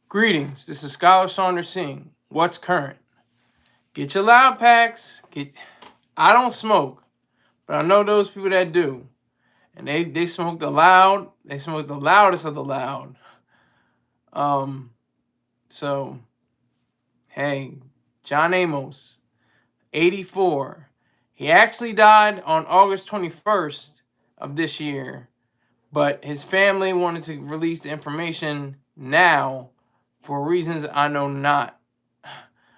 Greetings, this is Scholar Saunders Singh. What's current? Get your loud packs. I don't smoke, but I know those people that do. And they smoke they smoke the loudest of the loud. Um, so hey, John Amos, 84. He actually died on August 21st of this year, but his family wanted to release the information now for reasons I know not.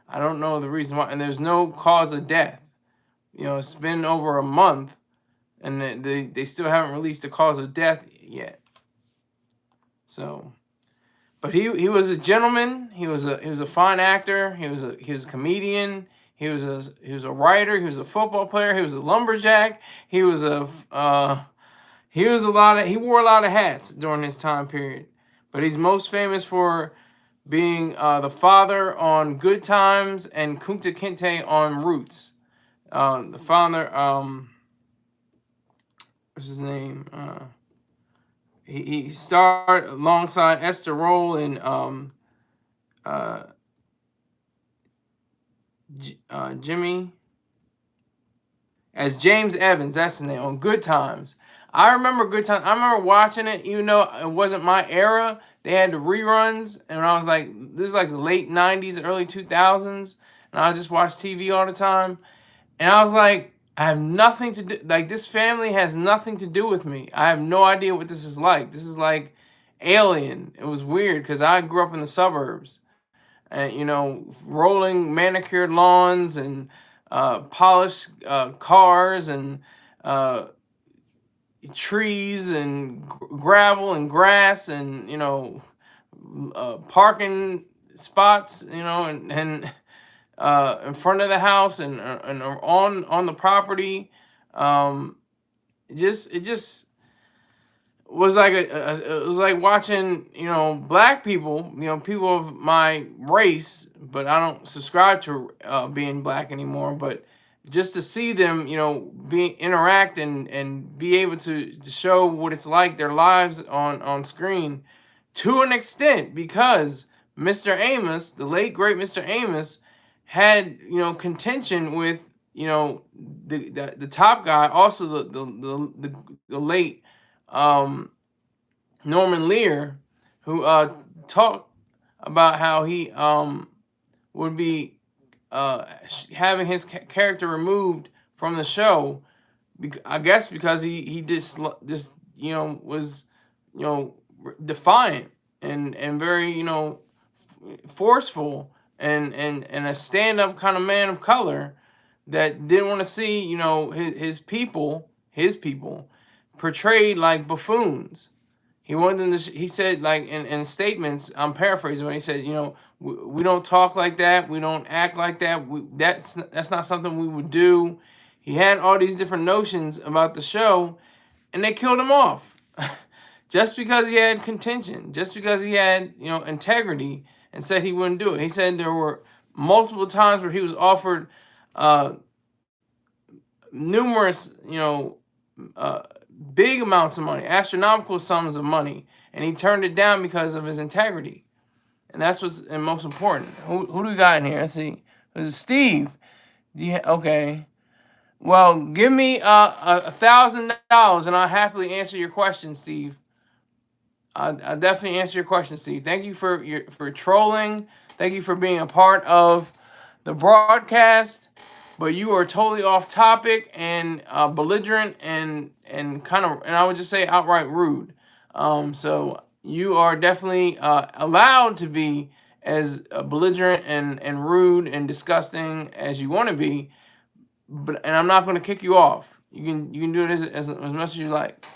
I don't know the reason why, and there's no cause of death. It's been over a month, and they still haven't released the cause of death yet. So, but he was a gentleman. He was a fine actor. He was a comedian. He was a writer. He was a football player. He was a lumberjack. He was he wore a lot of hats during his time period. But he's most famous for being the father on Good Times and Kunta Kinte on Roots. The father, what's his name? He starred alongside Esther Roll in Jimmy as James Evans. That's the name on Good Times. I remember Good Times. I remember watching it, even though it wasn't my era. They had the reruns, and I was like, this is like the late '90s, early 2000s, and I just watched TV all the time. And I was like, I have nothing to do. Like, this family has nothing to do with me. I have no idea what this is like. This is like alien. It was weird because I grew up in the suburbs, and rolling manicured lawns and polished cars and trees and gravel and grass and parking spots, and in front of the house and on the property. It just was like it was like watching black people, people of my race, but I don't subscribe to being black anymore. But just to see them, interact and be able to show what it's like, their lives on screen, to an extent, because Mr. Amos, the late great Mr. Amos, had contention with the top guy, also the late Norman Lear, who talked about how he would be having his character removed from the show. I guess because he just was defiant and very forceful and a stand-up kind of man of color that didn't want to see his people portrayed like buffoons. He wanted them to. He said, like, in statements, I'm paraphrasing, but he said, we don't talk like that. We don't act like that. That's not something we would do. He had all these different notions about the show, and they killed him off, just because he had contention, just because he had integrity, and said he wouldn't do it. He said there were multiple times where he was offered numerous big amounts of money, astronomical sums of money, and he turned it down because of his integrity. And that's what's most important. Who do we got in here? Let's see. This is Steve. Okay. Well, give me $1,000 and I'll happily answer your question, Steve. I'll definitely answer your question, Steve. Thank you for trolling. Thank you for being a part of the broadcast. But you are totally off topic and belligerent and kind of, and I would just say outright rude. So you are definitely allowed to be as belligerent and rude and disgusting as you want to be. And I'm not going to kick you off. You can do it as much as you like.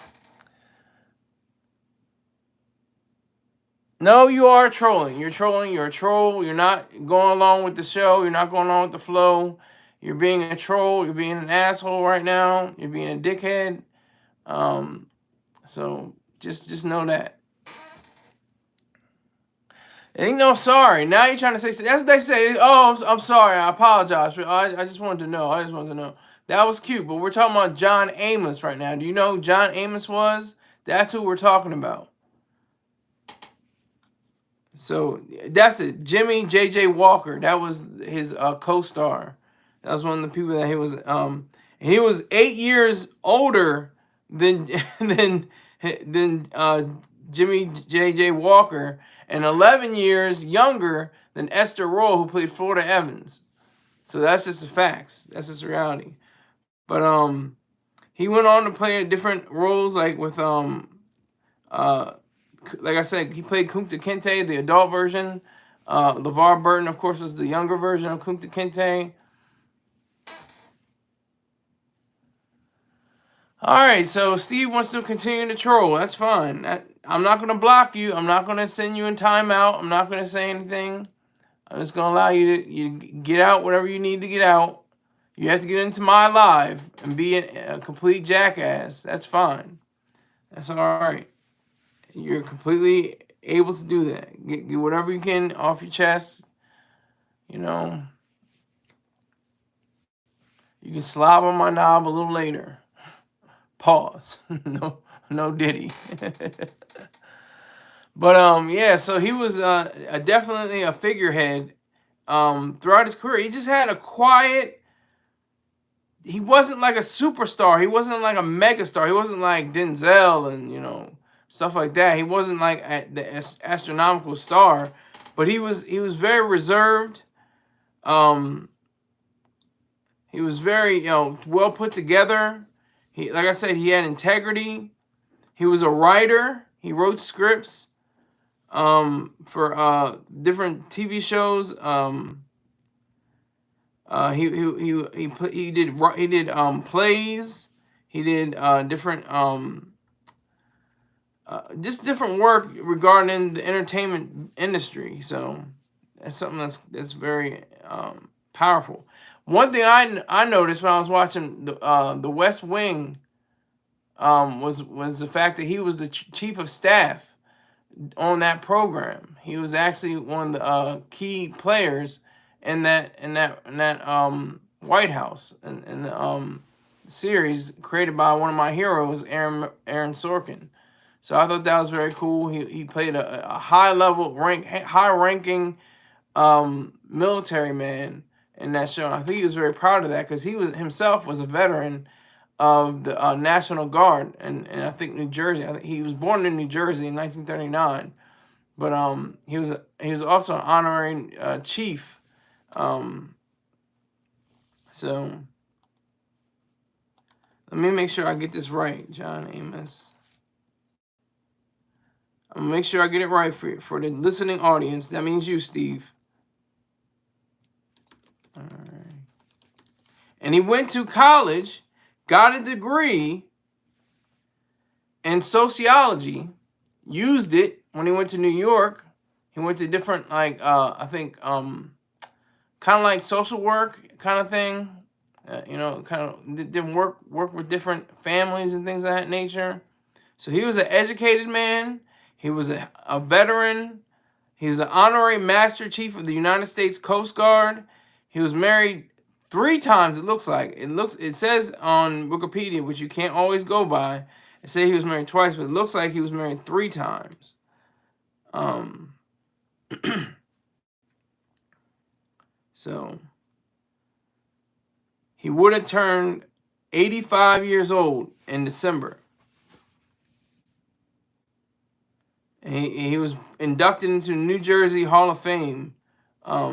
No, you are trolling. You're trolling. You're a troll. You're not going along with the show. You're not going along with the flow. You're being a troll. You're being an asshole right now. You're being a dickhead. So just know that. Ain't no sorry. Now you're trying to say, that's what they say. Oh, I'm sorry. I apologize. I just wanted to know. I just wanted to know. That was cute, but we're talking about John Amos right now. Do you know who John Amos was? That's who we're talking about. So that's it. Jimmy J.J. Walker. That was his co-star. That was one of the people that he was. He was 8 years older than than Jimmy J.J. Walker, and 11 years younger than Esther Roll, who played Florida Evans. So that's just the facts. That's just reality. But he went on to play different roles, like with like I said, he played Kunta Kinte, the adult version. LeVar Burton, of course, was the younger version of Kunta Kinte. All right, so Steve wants to continue to troll. That's fine. I'm not going to block you. I'm not going to send you in timeout. I'm not going to say anything. I'm just going to allow you to get out whatever you need to get out. You have to get into my live and be a complete jackass. That's fine. That's all right. You're completely able to do that. Get whatever you can off your chest. You know, you can slob on my knob a little later. Pause. No Diddy. But yeah, so he was definitely a figurehead throughout his career. He just had a quiet. He wasn't like a superstar. He wasn't like a megastar. He wasn't like Denzel and stuff like that. He wasn't like the astronomical star, but he was very reserved. He was very well put together. Like I said, he had integrity. He was a writer. He wrote scripts for different TV shows. He did plays. He did different just different work regarding the entertainment industry. So that's something that's very powerful. One thing I noticed when I was watching the West Wing was the fact that he was the chief of staff on that program. He was actually one of the key players in that White House and the series created by one of my heroes, Aaron Sorkin. So I thought that was very cool. He played a high ranking military man in that show. And I think he was very proud of that because he himself was a veteran of the National Guard and I think New Jersey. I think he was born in New Jersey in 1939, but he was also an honorary chief. So let me make sure I get this right, John Amos. I'm gonna make sure I get it right for the listening audience. That means you, Steve. All right. And he went to college, got a degree in sociology, used it when he went to New York. He went to different I think kind of like social work kind of thing. Kind of did work with different families and things of that nature. So he was an educated man. He was a veteran. He was an honorary Master Chief of the United States Coast Guard. He was married 3 times. It says on Wikipedia, which you can't always go by. It says he was married twice, but it looks like he was married 3 times. So he would have turned 85 years old in December. And he was inducted into the New Jersey Hall of Fame I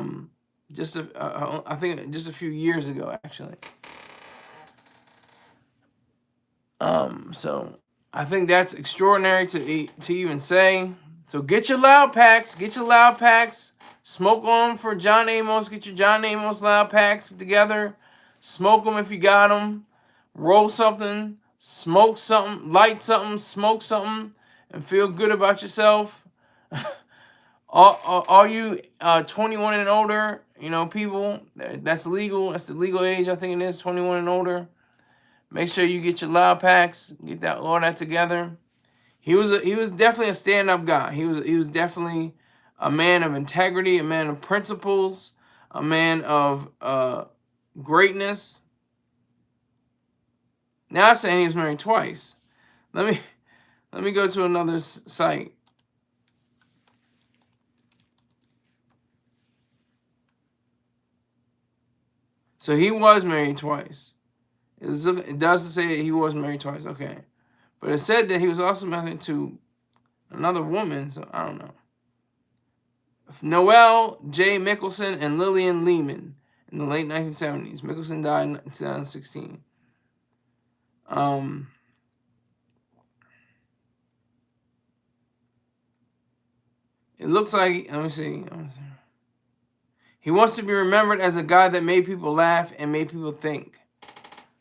think just a few years ago, actually. So I think that's extraordinary to even say. So get your loud packs. Smoke on for John Amos. Get your John Amos loud packs together. Smoke them if you got them. Roll something. Smoke something. Light something. Smoke something. And feel good about yourself. All you 21 and older, people, that's legal. That's the legal age, I think it is, 21 and older. Make sure you get your loud packs. Get all that together. He was definitely a stand-up guy. He was definitely a man of integrity, a man of principles, a man of greatness. Now I'm saying he was married twice. Let me go to another site. So he was married twice. It does say that he was married twice. Okay. But it said that he was also married to another woman, so I don't know. Noel J. Mickelson and Lillian Lehman in the late 1970s. Mickelson died in 2016. It looks like, let me see. He wants to be remembered as a guy that made people laugh and made people think.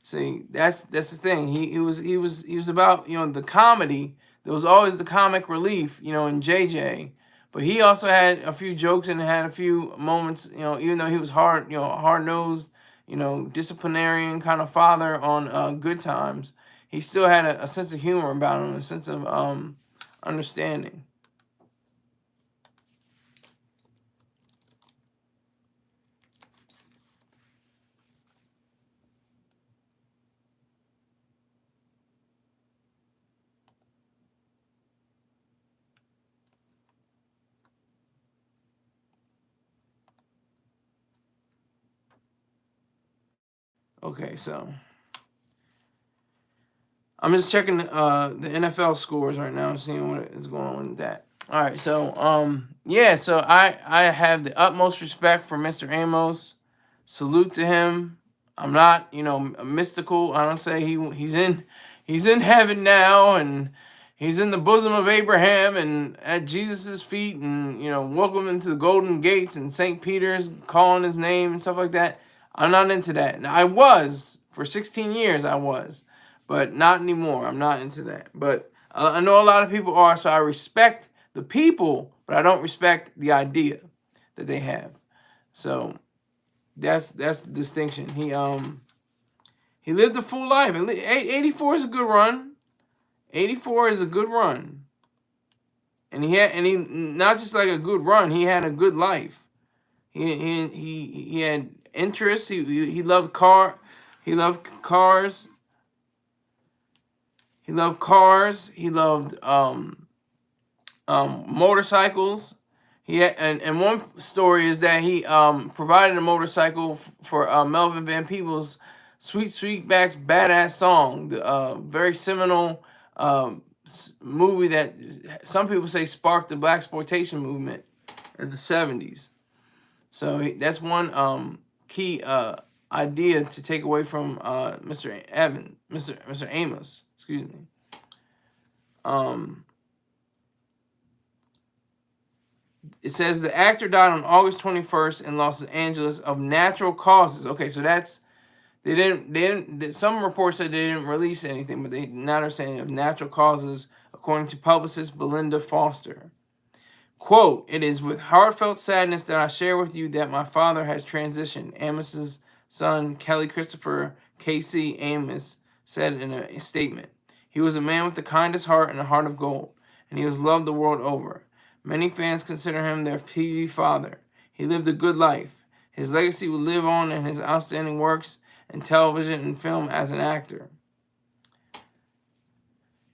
See, that's the thing. He was about, the comedy. There was always the comic relief, in JJ. But he also had a few jokes and had a few moments, even though he was hard-nosed, disciplinarian kind of father on Good Times. He still had a sense of humor about him, a sense of understanding. Okay, so I'm just checking the NFL scores right now, seeing what is going on with that. All right, so yeah, so I have the utmost respect for Mr. Amos. Salute to him. I'm not, mystical. I don't say he's in heaven now, and he's in the bosom of Abraham and at Jesus's feet, and welcome into the golden gates and St. Peter's calling his name and stuff like that. I'm not into that. Now, I was for 16 years. I was, but not anymore. I'm not into that. But I know a lot of people are, so I respect the people, but I don't respect the idea that they have. So that's the distinction. He lived a full life. 84 is a good run. 84 is a good run. And he not just like a good run. He had a good life. He had interests. He loved He loved cars. He loved cars. He loved motorcycles. He had, and one story is that he provided a motorcycle for Melvin Van Peebles' Sweet Sweetback's Badass Song, the very seminal movie that some people say sparked the blaxploitation movement in the 70s. So that's one key idea to take away from Mr. Amos, excuse me. It says the actor died on August 21st in Los Angeles of natural causes. Okay, so that's they didn't. Some reports said they didn't release anything, but they now are saying of natural causes, according to publicist Belinda Foster. Quote, "It is with heartfelt sadness that I share with you that my father has transitioned," Amos's son, Kelly Christopher K.C. Amos, said in a statement. "He was a man with the kindest heart and a heart of gold, and he was loved the world over. Many fans consider him their TV father. He lived a good life. His legacy will live on in his outstanding works in television and film as an actor."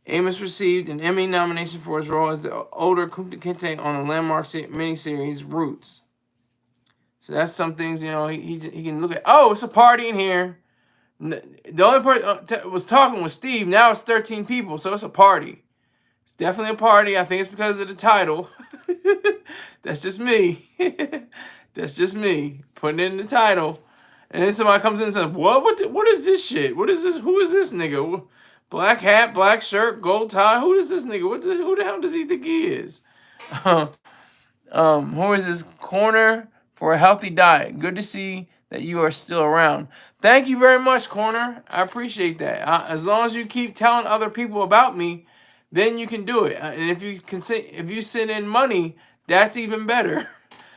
Amos received an Emmy nomination for his role as the older Kunta Kinte on the landmark miniseries Roots. So that's some things, he can look at. Oh, it's a party in here. The only person was talking was Steve. Now it's 13 people, so it's a party. It's definitely a party. I think it's because of the title. That's just me. That's just me putting it in the title. And then somebody comes in and says, what is this shit? What is this? Who is this nigga? Black hat, black shirt, gold tie. Who is this nigga? Who the hell does he think he is? Who is this? Corner for a healthy diet. Good to see that you are still around. Thank you very much, Corner. I appreciate that. As long as you keep telling other people about me, then you can do it. And if you send in money, that's even better.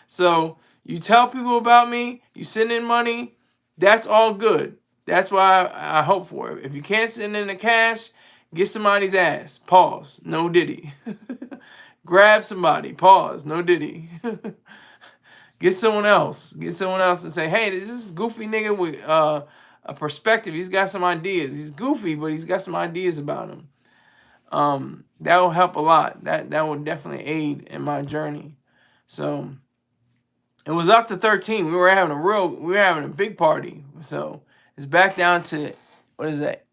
So you tell people about me, you send in money, that's all good. That's why I hope for it. If you can't send in the cash, get somebody's ass. Pause. No diddy. Grab somebody. Pause. No diddy. Get someone else. Get someone else and say, hey, this is goofy nigga with a perspective. He's got some ideas. He's goofy, but he's got some ideas about him. That will help a lot. That will definitely aid in my journey. So it was up to 13. We were having a big party. So it's back down to, what is that?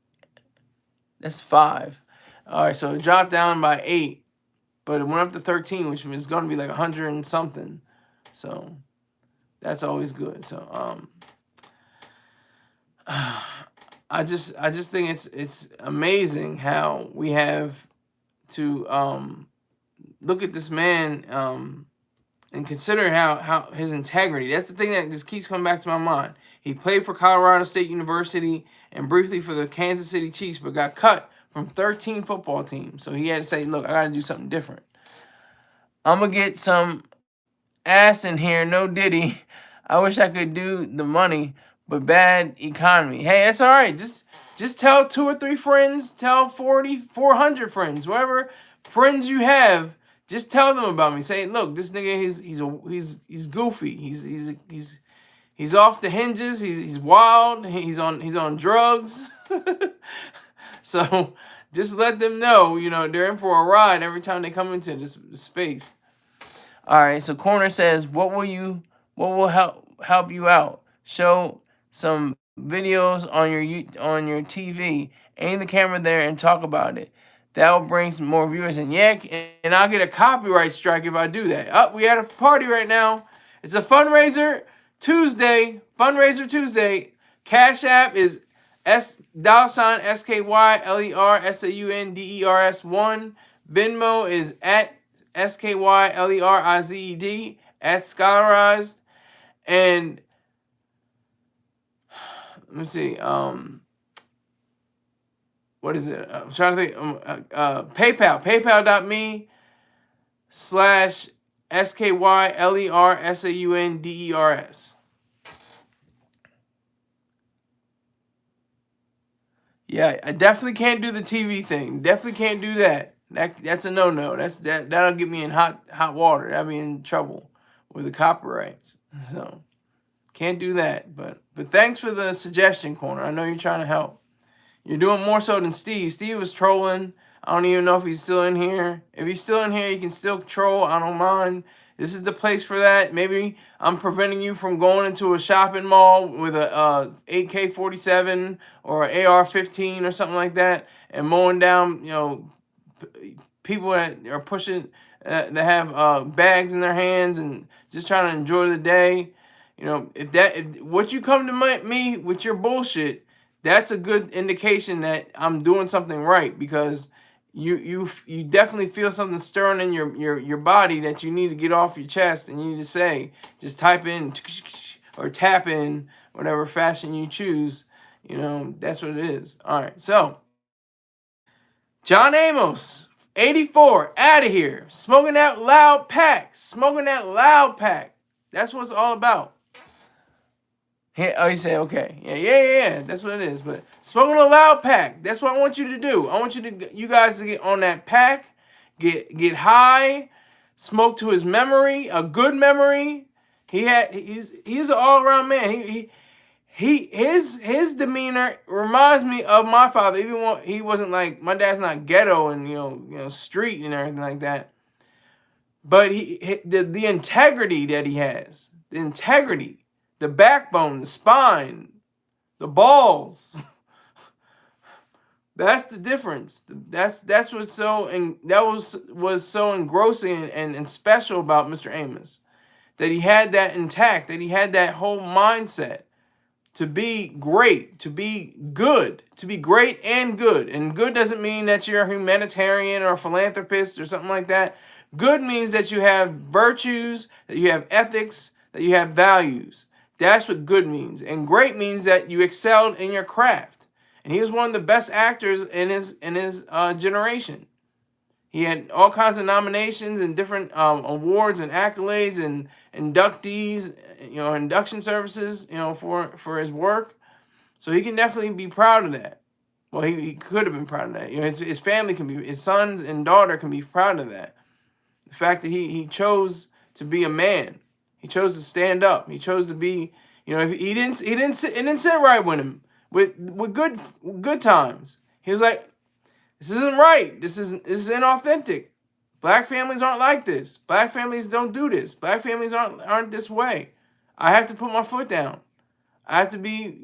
That's 5. All right, so it dropped down by 8, but it went up to 13, which is going to be like 100 and something. So that's always good. So I just think it's amazing how we have to look at this man and consider how his integrity. That's the thing that just keeps coming back to my mind. He played for Colorado State University and briefly for the Kansas City Chiefs, but got cut from 13 football teams. So he had to say, look, I got to do something different. I'm going to get some ass in here, no diddy. I wish I could do the money, but bad economy. Hey, that's all right. Just tell 2 or 3 friends, tell 400 friends, whatever friends you have, just tell them about me. Say, look, this nigga, he's goofy. He's off the hinges. He's wild. He's on drugs. So just let them know, they're in for a ride every time they come into this space. All right, so Corner says, what will help you out? Show some videos on your TV, aim the camera there and talk about it. That will bring some more viewers in. Yeah, and I'll get a copyright strike if I do that. We had a party right now. It's a fundraiser Tuesday. Fundraiser Tuesday. Cash App is $SKYLERSAUNDERS1. Venmo is at SKYLERIZED at Scholarized. And let me see. What is it? I'm trying to think. PayPal. PayPal.me/SKYLERSAUNDERS. Yeah, I definitely can't do the TV thing. Definitely can't do that. That's a no-no. That'll get me in hot water. That'll be in trouble with the copyrights. So can't do that. But thanks for the suggestion, Corner. I know you're trying to help. You're doing more so than Steve. Steve was trolling. I don't even know if he's still in here. If he's still in here, you can still troll. I don't mind. This is the place for that. Maybe I'm preventing you from going into a shopping mall with a AK-47 or an AR-15 or something like that and mowing down, people that are pushing, that have bags in their hands and just trying to enjoy the day. If what you come to me with your bullshit, that's a good indication that I'm doing something right, because you definitely feel something stirring in your body that you need to get off your chest, and you need to say, just type in or tap in whatever fashion you choose. That's what it is. All right, so John Amos, 84, out of here. Smoking that loud pack. Smoking that loud pack. That's what it's all about. You say, okay, yeah, that's what it is. But smoking a loud pack, that's what I want you to do. I want you guys to get on that pack, get high, smoke to his memory, a good memory. He's an all-around man. His demeanor reminds me of my father, even when he wasn't like, my dad's not ghetto and street and everything like that. But the integrity that he has, the integrity. The backbone, the spine, the balls. That's the difference. That's what's so, and that was so engrossing and special about Mr. Amos, that he had that intact, that he had that whole mindset to be great, to be good, to be great and good. And good doesn't mean that you're a humanitarian or a philanthropist or something like that. Good means that you have virtues, that you have ethics, that you have values. That's what good means. And great means that you excelled in your craft. And he was one of the best actors in his generation. He had all kinds of nominations and different awards and accolades and inductees, induction services, for his work. So he can definitely be proud of that. Well, he could have been proud of that. His family can be, his sons and daughter can be proud of that. The fact that he chose to be a man. He chose to stand up. He chose to be, he didn't sit right with him with good times. He was like, this isn't right. This is inauthentic. Black families aren't like this. Black families don't do this. Black families aren't this way. I have to put my foot down. I have to be,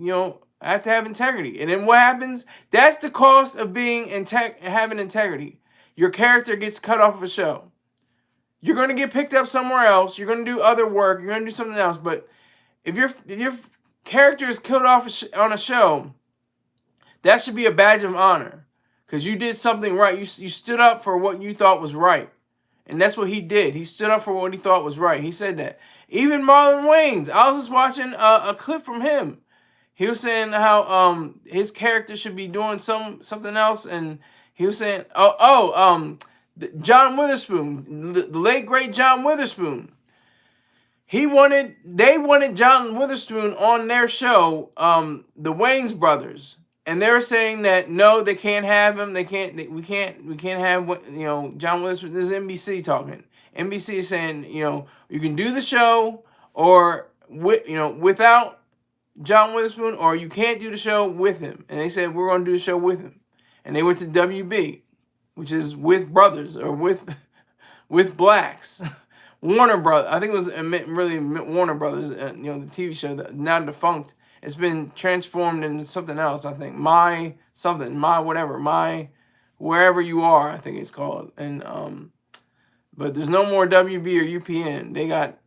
I have to have integrity. And then what happens? That's the cost of being having integrity. Your character gets cut off of a show. You're going to get picked up somewhere else. You're going to do other work. You're going to do something else. But if your character is killed off on a show, that should be a badge of honor, because you did something right. You stood up for what you thought was right. And that's what he did. He stood up for what he thought was right. He said that. Even Marlon Wayans, I was just watching a clip from him. He was saying how his character should be doing something else, and he was saying, John Witherspoon, the late great John Witherspoon. They wanted John Witherspoon on their show, the Wayans brothers. And they were saying that no, they can't have him. We can't have John Witherspoon. This is NBC talking. NBC is saying you can do the show or without John Witherspoon, or you can't do the show with him. And they said we're going to do the show with him. And they went to WB, which is with brothers or with blacks. Warner Brothers. I think it was really Warner Brothers. The TV show that now defunct. It's been transformed into something else, I think. Wherever you are, I think it's called. And but there's no more WB or UPN. They got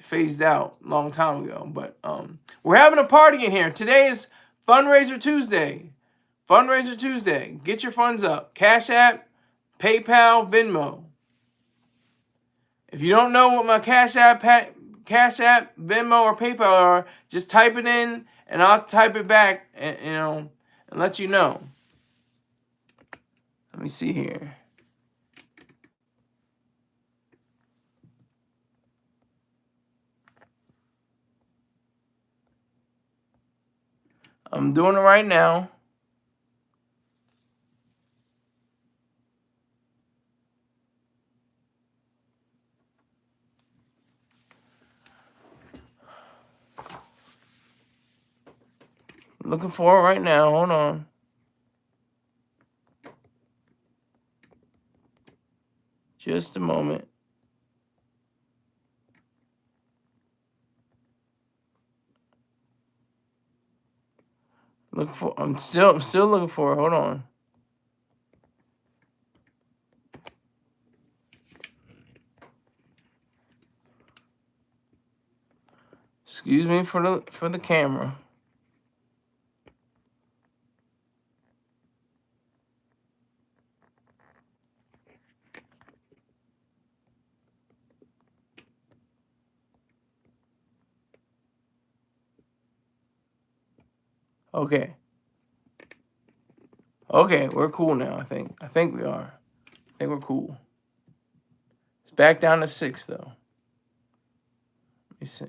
phased out a long time ago. But we're having a party in here. Today is Fundraiser Tuesday. Fundraiser Tuesday. Get your funds up. Cash App, PayPal, Venmo. If you don't know what my Cash App, Venmo, or PayPal are, just type it in, and I'll type it back, and let you know. Let me see here. I'm doing it right now. Looking for it right now. Hold on. Just a moment. I'm still looking for it. Hold on. Excuse me for the camera. Okay. Okay, we're cool now, I think. I think we are. I think we're cool. It's back down to 6, though. Let me see.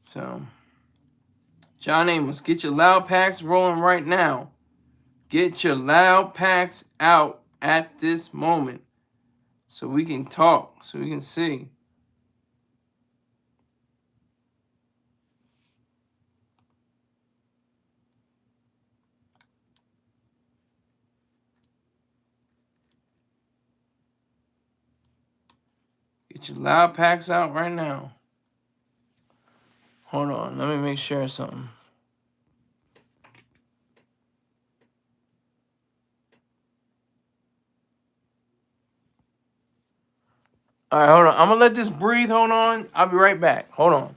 So, John Amos, get your loud packs rolling right now. Get your loud packs out at this moment so we can talk, so we can see. Get your loud packs out right now. Hold on, let me make sure of something. All right, hold on. I'm going to let this breathe. Hold on. I'll be right back. Hold on.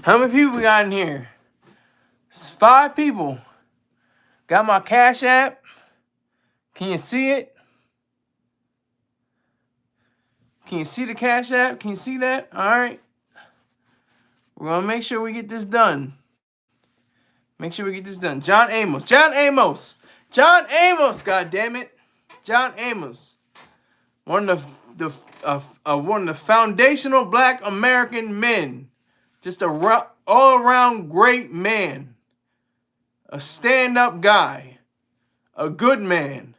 How many people we got in here? It's 5 people. Got my Cash App. Can you see it? Can you see the Cash App? Can you see that? All right. We're going to make sure we get this done. Make sure we get this done. John Amos. John Amos. John Amos, God damn it. John Amos. One of the foundational Black American men. Just a all-around great man. A stand-up guy. A good man.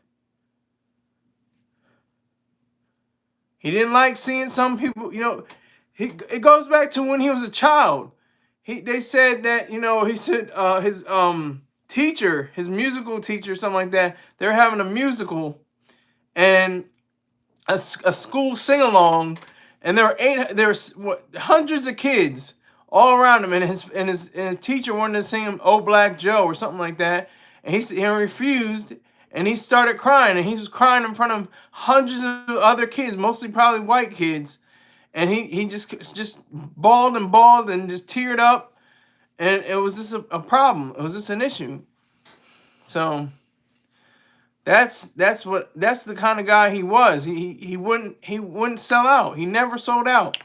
He didn't like seeing some people, it goes back to when he was a child. They said that, he said his teacher, his musical teacher, something like that, they're having a musical and a school sing-along, and there were hundreds of kids all around him, and his teacher wanted to sing him "Oh Black Joe" or something like that, and he refused, and he started crying, and he was crying in front of hundreds of other kids, mostly probably white kids, and he just bawled and just teared up, and it was just a problem. It was just an issue. So that's the kind of guy he was. He wouldn't sell out. He never sold out.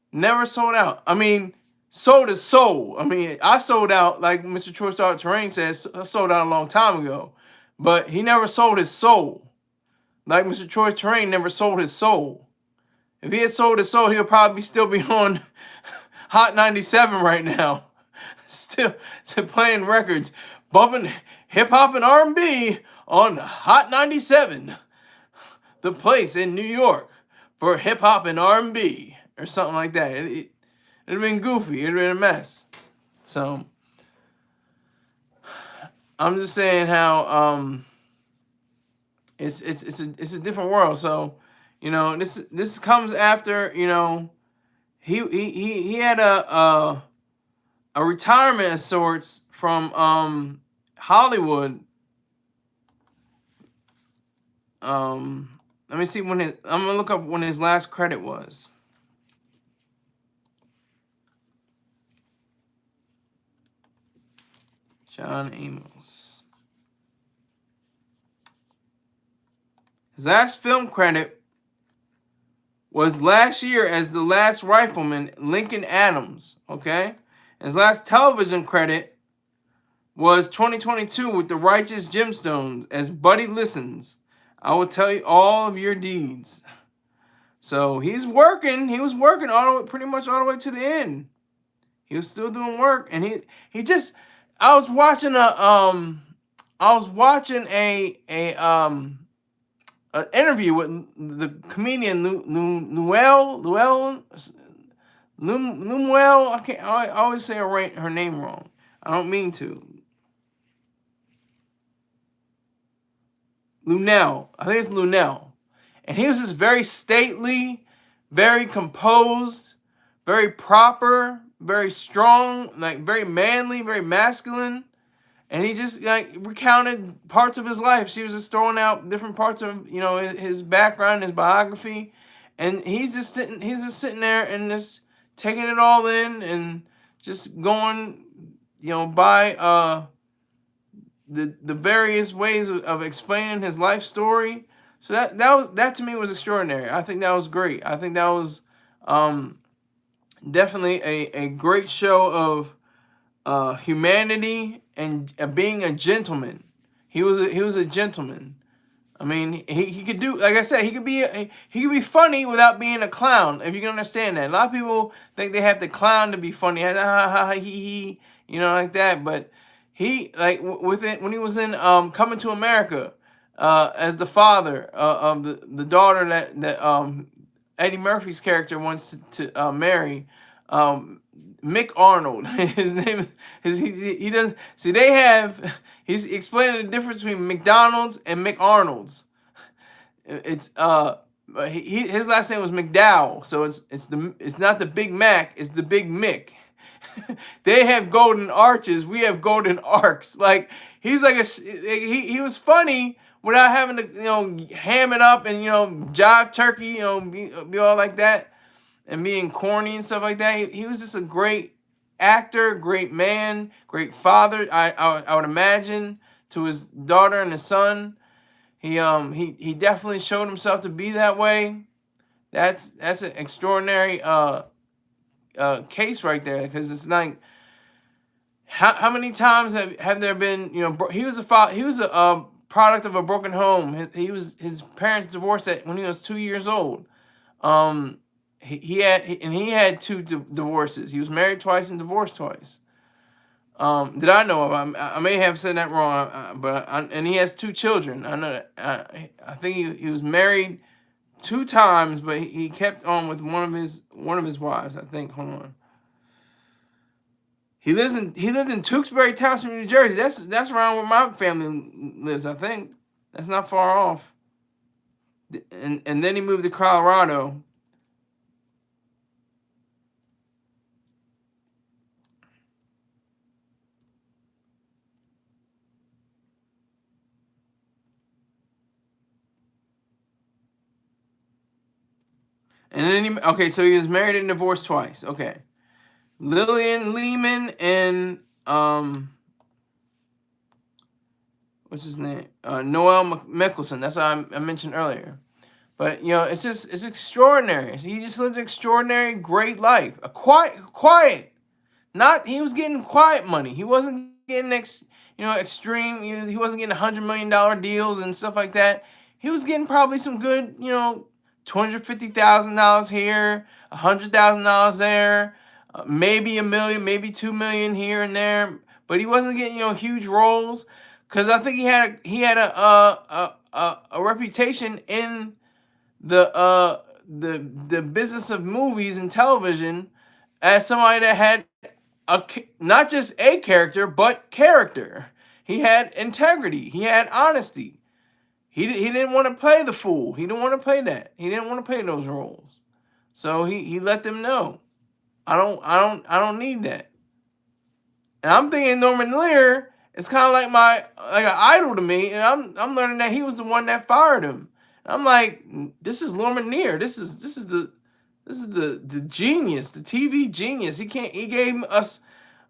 Never sold out. I mean, sold his soul. I mean, I sold out, like Mr. Troy Star Terrain says, I sold out a long time ago. But he never sold his soul. Like Mr. Troy Terrain never sold his soul. If he had sold his soul, he would probably still be on Hot 97 right now. Still playing records. Bumping hip-hop and R&B on Hot 97. The place in New York for hip-hop and R&B. Or something like that. It'd have been goofy. It'd have been a mess. So I'm just saying how it's a different world. So this comes after he had a retirement of sorts from Hollywood. Let me see I'm gonna look up when his last credit was. John Amos. His last film credit was last year as The Last Rifleman, Lincoln Adams. Okay? His last television credit was 2022 with The Righteous Gemstones as Buddy Listens. I will tell you all of your deeds. So he's working. He was working pretty much all the way to the end. He was still doing work, and he just. I was watching an interview with the comedian Luel. I always say her name wrong. I don't mean to. Lunel. I think it's Lunel. And he was just very stately, very composed, very proper, very strong, like very manly, very masculine. And he just recounted parts of his life. She was just throwing out different parts of his background, his biography, and he's just sitting there and just taking it all in and just going by the various ways of explaining his life story. So that to me was extraordinary. I think that was great. I think that was definitely a great show of humanity and being a gentleman. He was a gentleman. I mean, he could do, like I said, he could be funny without being a clown, if you can understand that. A lot of people think they have to clown to be funny, he, like that. But he, like when he was in Coming to America, as the father of the daughter that Eddie Murphy's character wants to marry, Mick Arnold. His name is he doesn't see. He's explaining the difference between McDonald's and McArnold's. It's his last name was McDowell, so it's not the Big Mac, it's the Big Mick. They have golden arches, we have golden arcs. Like he's like he was funny without having to ham it up and jive turkey, be all like that and being corny and stuff like that. He was just a great actor, great man, great father. I would imagine, to his daughter and his son. He definitely showed himself to be that way. That's an extraordinary case right there, because it's like, how many times have there been, he was a product of a broken home. His parents divorced when he was 2 years old. um he had two divorces. He was married twice and divorced twice. That I know of. I may have said that wrong, and he has two children. I know that. I think he was married two times, but he kept on with one of his wives, I think. Hold on. He lived in Tewksbury Township, New Jersey. That's around where my family lives, I think. That's not far off. And then he moved to Colorado. And then so he was married and divorced twice. Okay. Lillian Lehman and what's his name? Noel Mickelson. That's what I mentioned earlier. But it's extraordinary. He just lived an extraordinary, great life. A quiet. He was getting quiet money. He wasn't getting extreme. He wasn't getting $100 million deals and stuff like that. He was getting probably some good, $250,000 here, $100,000 there, maybe $1 million, maybe $2 million here and there. But he wasn't getting huge roles, because I think he had a reputation in the business of movies and television as somebody that had not just a character, but character. He had integrity. He had honesty. He didn't want to play the fool. He didn't want to play that. He didn't want to play those roles. So he let them know, I don't need that. And I'm thinking Norman Lear is kind of like an idol to me, and I'm learning that he was the one that fired him. And I'm like, this is Norman Lear. This is the genius, the TV genius. He gave us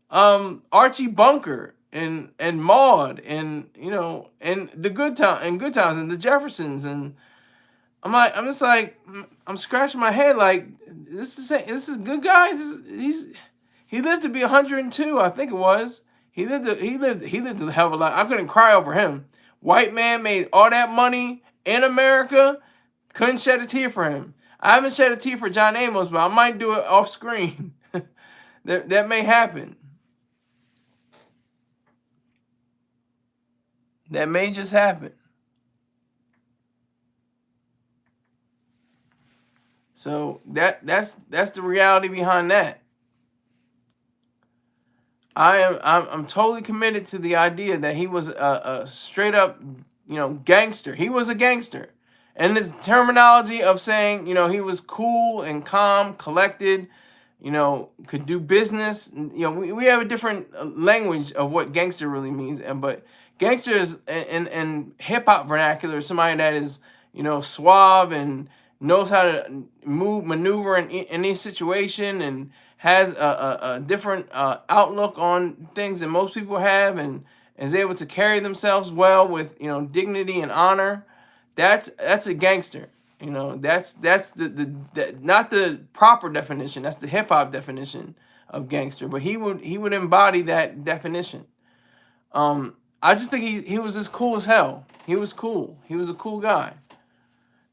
Archie Bunker and Maude and and the Good Times and the Jeffersons. And I'm just like, I'm scratching my head like, this is a good guy. He lived to be 102, I think it was. He lived a hell of a lot. I couldn't cry over him. White man made all that money in America, couldn't shed a tear for him. I haven't shed a tear for John Amos, but I might do it off screen. That may happen. That may just happen. So that's the reality behind that. I'm totally committed to the idea that he was a straight up gangster. He was a gangster, and his terminology of saying he was cool and calm, collected, could do business. We have a different language of what gangster really means, but gangster is in hip hop vernacular somebody that is suave and knows how to maneuver in any situation, and has a different outlook on things than most people have, and is able to carry themselves well with dignity and honor. That's a gangster. That's the not the proper definition. That's the hip hop definition of gangster. But he would embody that definition. I just think he was just cool as hell. He was cool. He was a cool guy.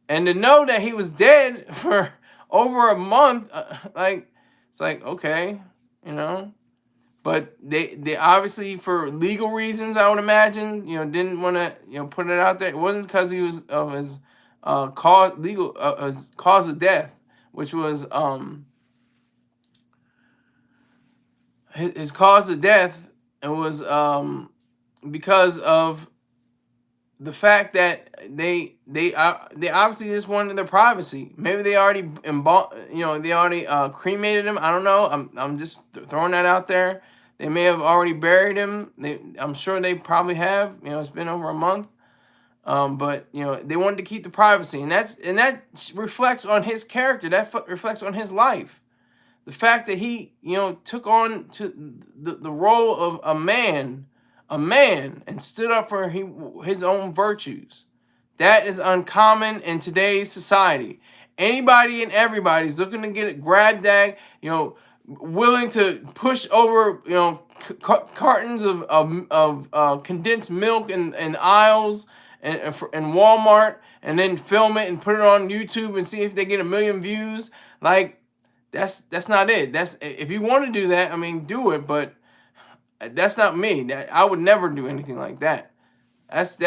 And to know that he was dead for over a month, it's like, okay, But they obviously, for legal reasons, I would imagine, didn't want to, put it out there. It wasn't because he was of his his cause of death, which was his cause of death. It was because of the fact that they obviously just wanted their privacy. Maybe they already they already cremated him. I don't know. I'm just throwing that out there. They may have already buried him. I'm sure they probably have. It's been over a month. But they wanted to keep the privacy, and that reflects on his character. That reflects on his life. the fact that he, took on to the role of a man, and stood up for his own virtues. That is uncommon in today's society. Anybody and everybody's looking to get it, grab that, willing to push over, cartons of condensed milk in aisles and Walmart, and then film it and put it on YouTube and see if they get 1 million views. Like, that's not it. That's, if you want to do that, I mean, do it, but that's not me. I would never do anything like that. That's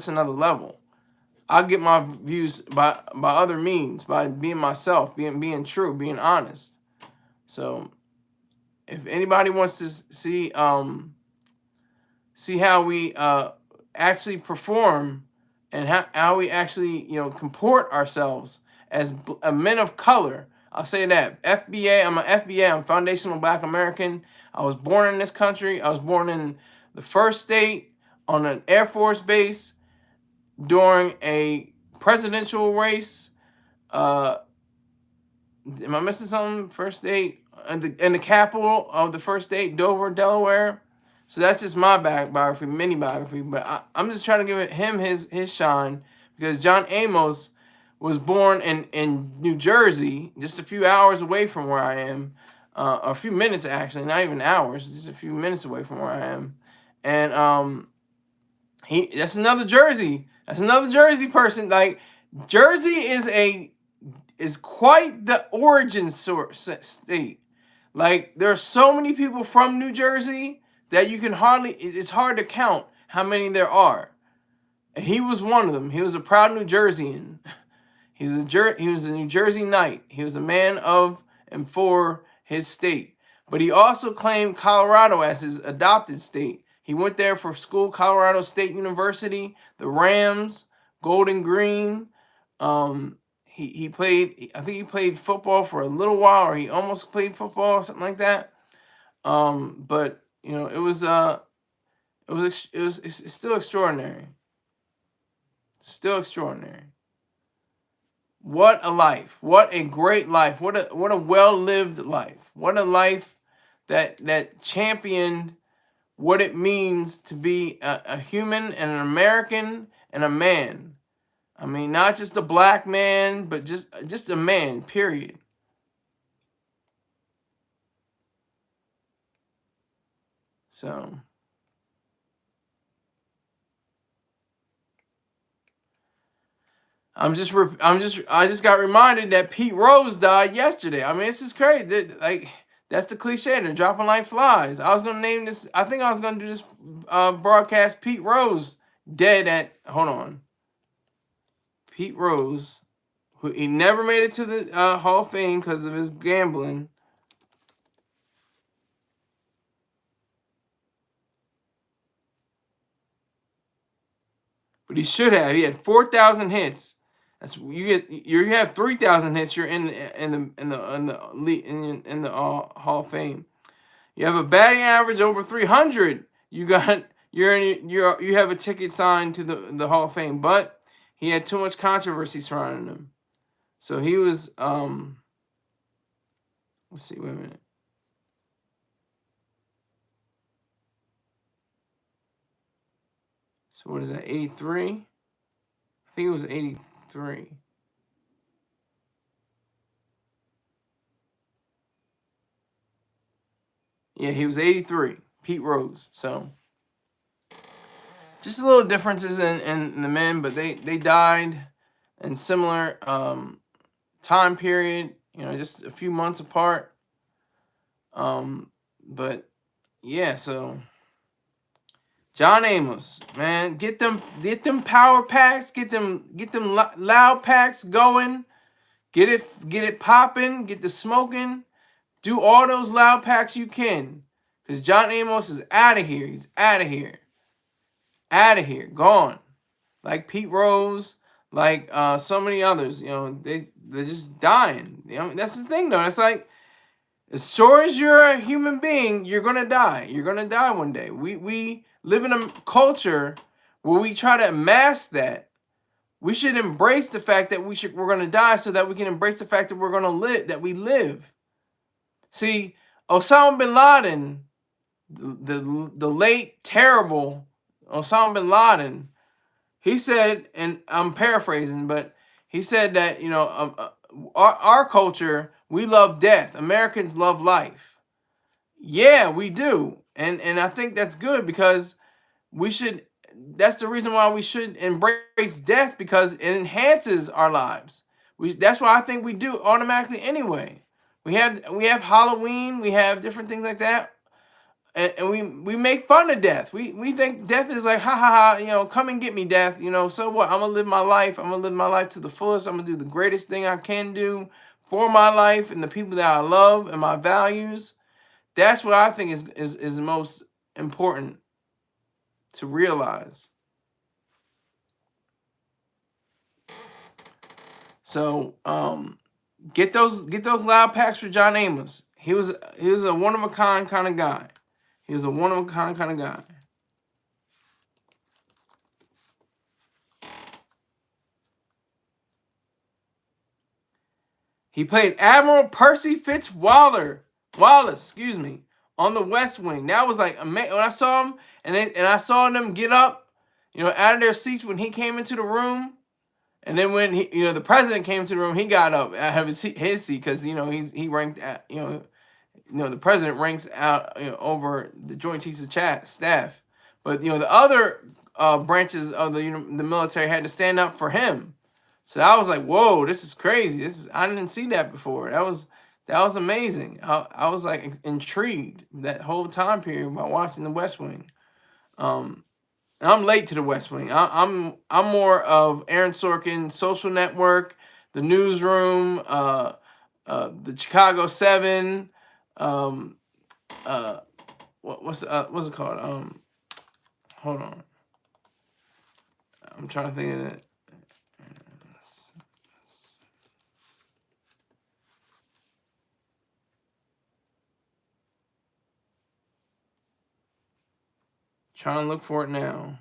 another level. I'll get my views by other means, by being myself, being true, being honest. So if anybody wants to see how we actually perform, and how we actually comport ourselves as men of color, I'll say that. FBA, I'm an FBA, I'm Foundational Black American. I was born in this country. I was born in the first state on an Air Force base during a presidential race. Am I missing something? First state in the capital of the first state, Dover, Delaware. So that's just my biography, mini biography. But I'm just trying to give him his shine, because John Amos was born in New Jersey, just a few hours away from where I am. A few minutes, actually, not even hours, just a few minutes away from where I am. And that's another Jersey. That's another Jersey person. Like, Jersey is quite the origin state. Like, there are so many people from New Jersey that it's hard to count how many there are. And he was one of them. He was a proud New Jerseyan. He was a New Jersey Knight. He was a man of and for his state. But he also claimed Colorado as his adopted state. He went there for school, Colorado State University, the Rams, Golden Green. He played, I think he played football for a little while, or he almost played football or something like that. But it's still extraordinary. Still extraordinary. What a life. What a great life. What a well-lived life. What a life that championed what it means to be a human and an American and a man. I mean, not just a black man, but just a man, period. So I just got reminded that Pete Rose died yesterday. I mean, this is crazy. Like, that's the cliche. They're dropping like flies. I was gonna name this. I think I was gonna do this broadcast. Pete Rose dead at. Hold on. Pete Rose, who he never made it to the Hall of Fame because of his gambling. But he should have. He had 4,000 hits. That's you have 3,000 hits. You're in the Hall of Fame. You have a batting average over 300. You have a ticket signed to the Hall of Fame. But he had too much controversy surrounding him. So he was let's see. Wait a minute. So what is that? 83. I think it was 83. Yeah, he was 83. Pete Rose. So just a little differences in the men, but they died in similar time period. Just a few months apart. But yeah, so John Amos, man, get them power packs, get them loud packs going, get it popping, get the smoking, do all those loud packs you can, because John Amos is out of here. He's out of here, gone. Like Pete Rose, like so many others. They're just dying. That's the thing though. It's like, as sure as you're a human being, you're gonna die. You're gonna die one day. We live in a culture where we try to mask that. We should embrace the fact that we're gonna die, so that we can embrace the fact that we're gonna live. That we live. See, Osama bin Laden, the late terrible Osama bin Laden, he said, and I'm paraphrasing, but he said that our culture, we love death. Americans love life. Yeah, we do, and I think that's good because we should. That's the reason why we should embrace death because it enhances our lives. That's why I think we do automatically anyway. We have Halloween, we have different things like that, and we make fun of death. We think death is like ha ha ha. Come and get me, death. So what? I'm gonna live my life. I'm gonna live my life to the fullest. I'm gonna do the greatest thing I can do for my life and the people that I love and my values. That's what I think is the most important to realize. So get those loud packs for John Amos. He was a one of a kind of guy. He was a one of a kind of guy. He played Admiral Percy Fitzwaller Wallace, excuse me, on The West Wing. That was like amazing. When I saw him and I saw them get up, out of their seats when he came into the room. And then when the president came to the room, he got up out of his seat because he ranked at the president ranks out over the Joint Chiefs of Staff, but the other branches of the military had to stand up for him. So I was like, whoa, this is crazy. I didn't see that before. That was amazing. I was like intrigued that whole time period by watching The West Wing. I'm late to The West Wing. I'm more of Aaron Sorkin, Social Network, The Newsroom, the Chicago 7. What's it called? Hold on. I'm trying to think of it. Trying to look for it now.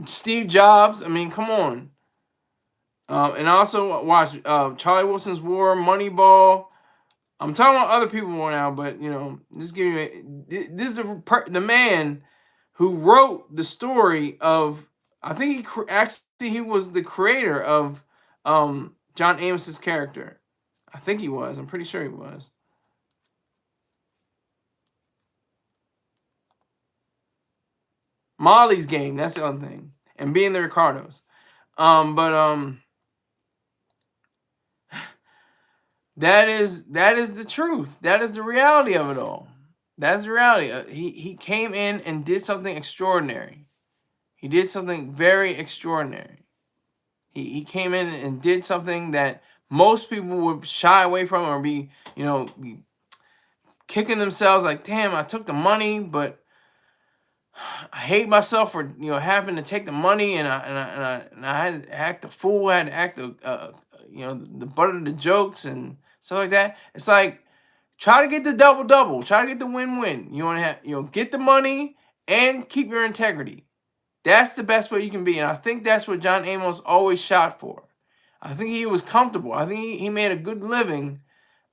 Steve Jobs. I mean, come on. And I also watch Charlie Wilson's War, Moneyball. I'm talking about other people more now, but this give you this is the man who wrote the story of. I think he was the creator of John Amos's character. I think he was. I'm pretty sure he was. Molly's Game. That's the other thing, and Being the Ricardos. That is the truth. That is the reality of it all. That's the reality. He came in and did something extraordinary. He did something very extraordinary. He came in and did something that most people would shy away from or be kicking themselves like, damn, I took the money, but I hate myself for having to take the money and I had to act a fool. I had to act the butt of the jokes and stuff like that. It's like try to get the double. Try to get the win-win. You want to have get the money and keep your integrity. That's the best way you can be, and I think that's what John Amos always shot for. I think he was comfortable. I think he made a good living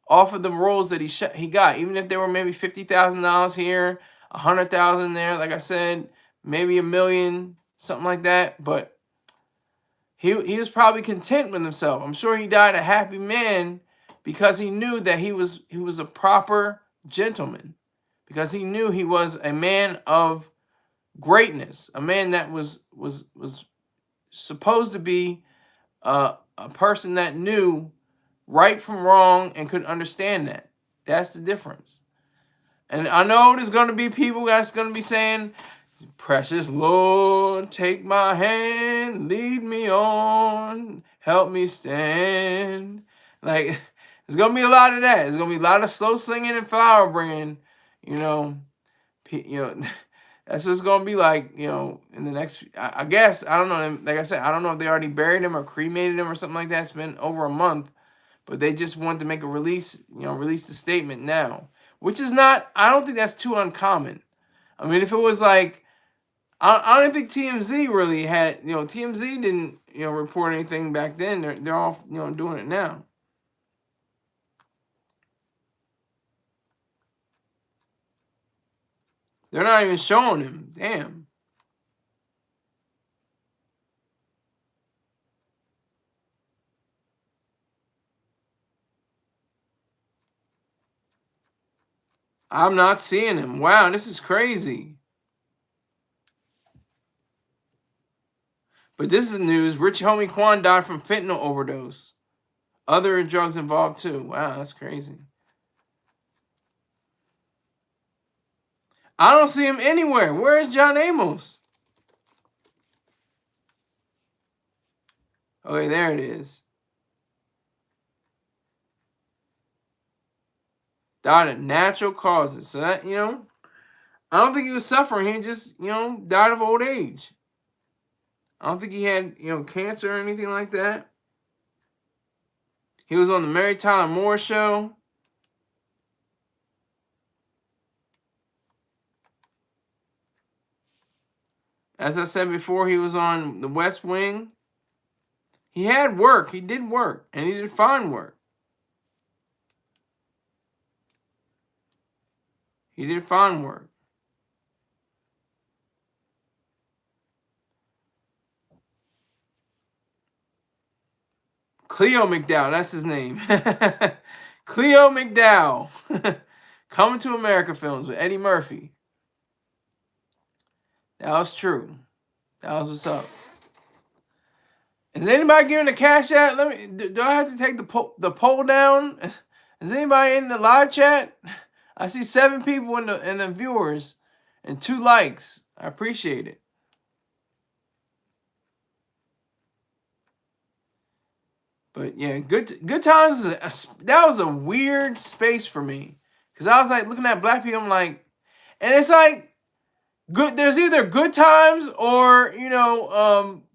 off of the roles that he got, even if they were maybe $50,000 here, $100,000 there. Like I said, maybe $1 million, something like that. But he was probably content with himself. I'm sure he died a happy man because he knew that he was a proper gentleman, because he knew he was a man of greatness, a man that was supposed to be a person that knew right from wrong and could understand that. That's the difference. And I know there's going to be people that's going to be saying, precious Lord, take my hand, lead me on, help me stand. Like, there's going to be a lot of that. There's going to be a lot of slow singing and flower bringing, that's what it's going to be like, in the next, I guess, I don't know. Like I said, I don't know if they already buried him or cremated him or something like that. It's been over a month, but they just wanted to make a release the statement now, which is not, I don't think that's too uncommon. I mean, if it was like, I don't think TMZ really had, TMZ didn't, report anything back then. They're all, doing it now. They're not even showing him. Damn. I'm not seeing him. Wow, this is crazy. But this is news. Rich homie Quan died from fentanyl overdose. Other drugs involved too. Wow, that's crazy. I don't see him anywhere. Where is John Amos? Okay, there it is. Died of natural causes. So that, I don't think he was suffering. He just, died of old age. I don't think he had, cancer or anything like that. He was on the Mary Tyler Moore Show. As I said before, he was on The West Wing. He had work. He did work. And he did fine work. He did fine work. Cleo McDowell, that's his name. Cleo McDowell. Coming to America films with Eddie Murphy. That was true. That was what's up. Is anybody giving the cash out? Do I have to take the poll down? Is anybody in the live chat? I see 7 people in the viewers and 2 likes. I appreciate it. But yeah, good times. That was a weird space for me, because I was like looking at black people. I'm like, and it's like good. There's either Good Times or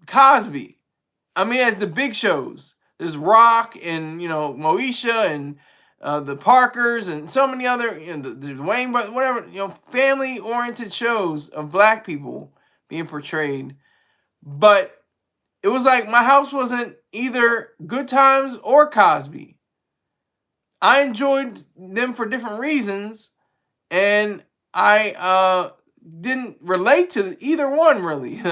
Cosby. I mean, as the big shows. There's Rock and Moesha and the Parkers and so many other the Wayne brothers, whatever, family oriented shows of black people being portrayed. But it was like my house wasn't either Good Times or Cosby. I enjoyed them for different reasons, and I didn't relate to either one really.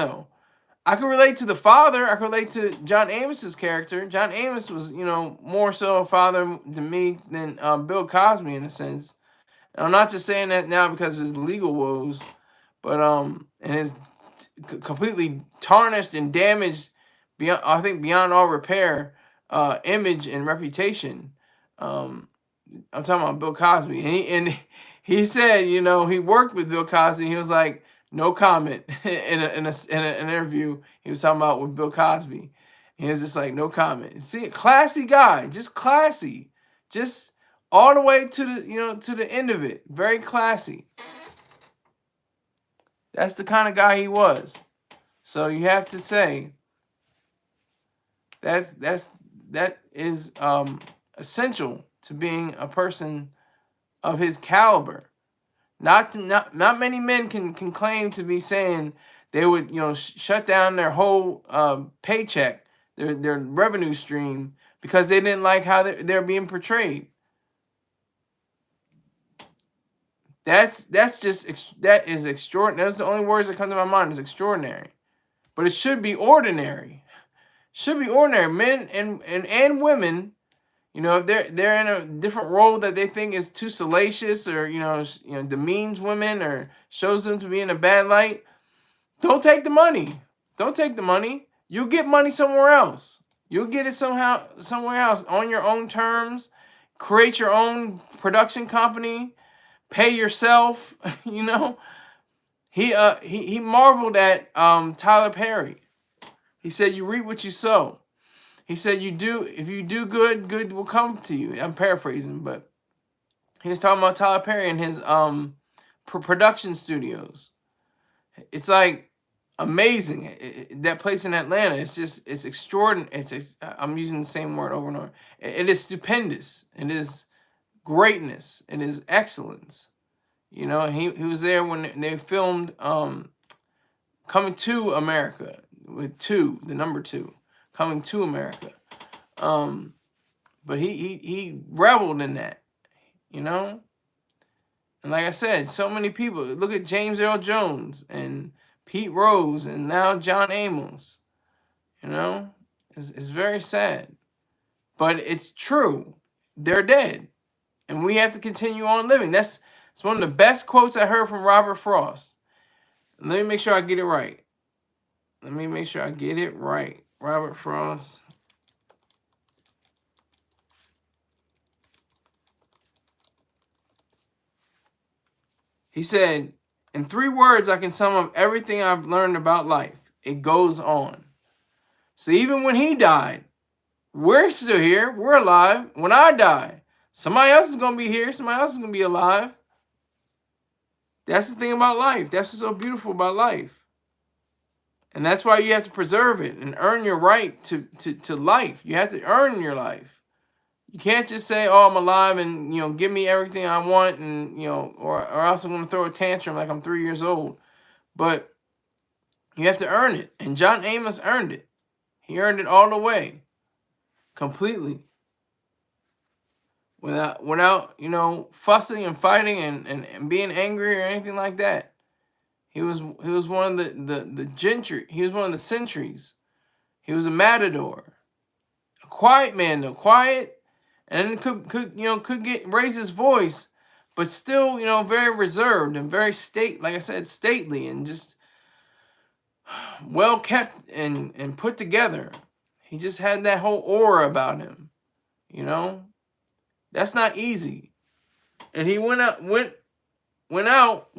I could relate to the father. I could relate to John Amos's character. John Amos was, more so a father to me than Bill Cosby in a sense. And I'm not just saying that now because of his legal woes, but and his completely tarnished and damaged, beyond all repair, image and reputation. I'm talking about Bill Cosby, and he said, he worked with Bill Cosby. He was like, no comment in an interview. He was talking about with Bill Cosby. He was just like, no comment. See, classy guy, just classy, just all the way to the end of it. Very classy. That's the kind of guy he was. So you have to say that is essential to being a person of his caliber. Not many men can claim to be saying they would shut down their whole paycheck, their revenue stream, because they didn't like how they're being portrayed. That is extraordinary. That's the only words that come to my mind is extraordinary. But it should be ordinary. Should be ordinary. Men and women, if they're in a different role that they think is too salacious or demeans women or shows them to be in a bad light, don't take the money. Don't take the money. You'll get money somewhere else. You'll get it somewhere else on your own terms. Create your own production company. Pay yourself. He marveled at Tyler Perry. He said, "You reap what you sow." He said, if you do good, good will come to you. I'm paraphrasing, but he was talking about Tyler Perry and his production studios. It's like amazing. That place in Atlanta, it's extraordinary. I'm using the same word over and over. It is stupendous. It is greatness. It is excellence. He was there when they filmed Coming to America with the number 2. Coming to America. But he reveled in that, And like I said, so many people. Look at James Earl Jones and Pete Rose and now John Amos. You know, it's very sad. But it's true. They're dead. And we have to continue on living. It's one of the best quotes I heard from Robert Frost. Let me make sure I get it right. Robert Frost. He said, in 3 words, I can sum up everything I've learned about life. It goes on. So even when he died, we're still here. We're alive. When I die, somebody else is going to be here. Somebody else is going to be alive. That's the thing about life. That's what's so beautiful about life. And that's why you have to preserve it and earn your right to life. You have to earn your life. You can't just say, "Oh, I'm alive," and give me everything I want, and or else I'm gonna throw a tantrum like I'm 3 years old. But you have to earn it, and John Amos earned it. He earned it all the way, completely, without fussing and fighting and being angry or anything like that. He was one of the gentry. He was one of the sentries. He was a matador, a quiet man though, quiet. And could raise his voice, but still, very reserved and very like I said, stately and just well kept and put together. He just had that whole aura about him, That's not easy. And he went out without